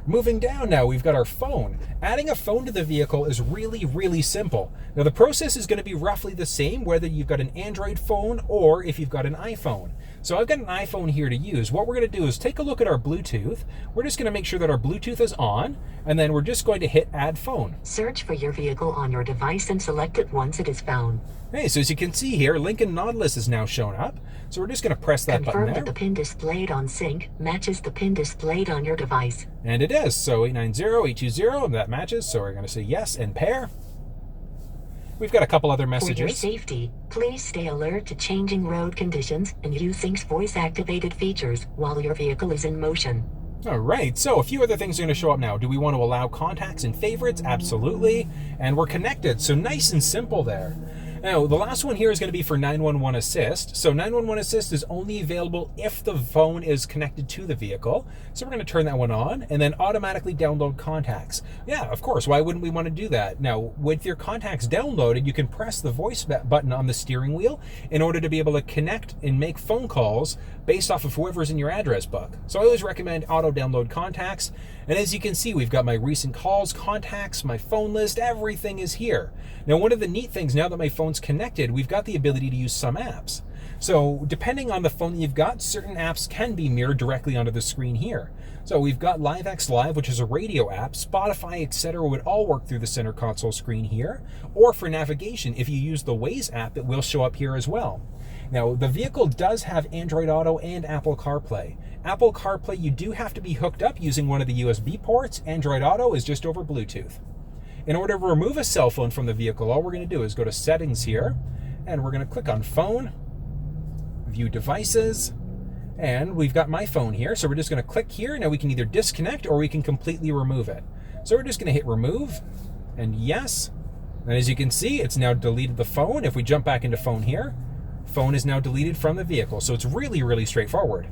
Moving down now, we've got our phone. Adding a phone to the vehicle is really, really simple. Now the process is going to be roughly the same whether you've got an Android phone or if you've got an iPhone. So I've got an iPhone here to use. What we're going to do is take a look at our Bluetooth. We're just going to make sure that our Bluetooth is on, and then we're just going to hit Add Phone. Search for your vehicle on your device and select it once it is found. Okay, so as you can see here, Lincoln Nautilus has now shown up. So we're just going to press that button there. Confirm that the pin displayed on sync matches the pin displayed on your device. And it is. So 890-820, and that matches. So we're going to say yes and pair. We've got a couple other messages. For your safety, please stay alert to changing road conditions and use Sync's voice-activated features while your vehicle is in motion. All right, so a few other things are going to show up now. Do we want to allow contacts and favorites? Absolutely. And we're connected, so nice and simple there. Now, the last one here is going to be for 911 Assist. So 911 Assist is only available if the phone is connected to the vehicle. So we're going to turn that one on and then automatically download contacts. Yeah, of course. Why wouldn't we want to do that? Now, with your contacts downloaded, you can press the voice button on the steering wheel in order to be able to connect and make phone calls based off of whoever's in your address book. So I always recommend auto download contacts. And as you can see, we've got my recent calls, contacts, my phone list, everything is here. Now, one of the neat things, now that my phone's connected, we've got the ability to use some apps. So depending on the phone that you've got, certain apps can be mirrored directly onto the screen here. So we've got LiveX Live, which is a radio app, Spotify, etc. would all work through the center console screen here. Or for navigation, if you use the Waze app, it will show up here as well. Now, the vehicle does have Android Auto and Apple CarPlay. Apple CarPlay, you do have to be hooked up using one of the USB ports. Android Auto is just over Bluetooth. In order to remove a cell phone from the vehicle, all we're going to do is go to Settings here, and we're going to click on Phone, View Devices, and we've got my phone here, so we're just going to click here. Now we can either disconnect or we can completely remove it. So we're just going to hit Remove, and yes. And as you can see, it's now deleted the phone. If we jump back into Phone here, phone is now deleted from the vehicle. So it's really, really straightforward.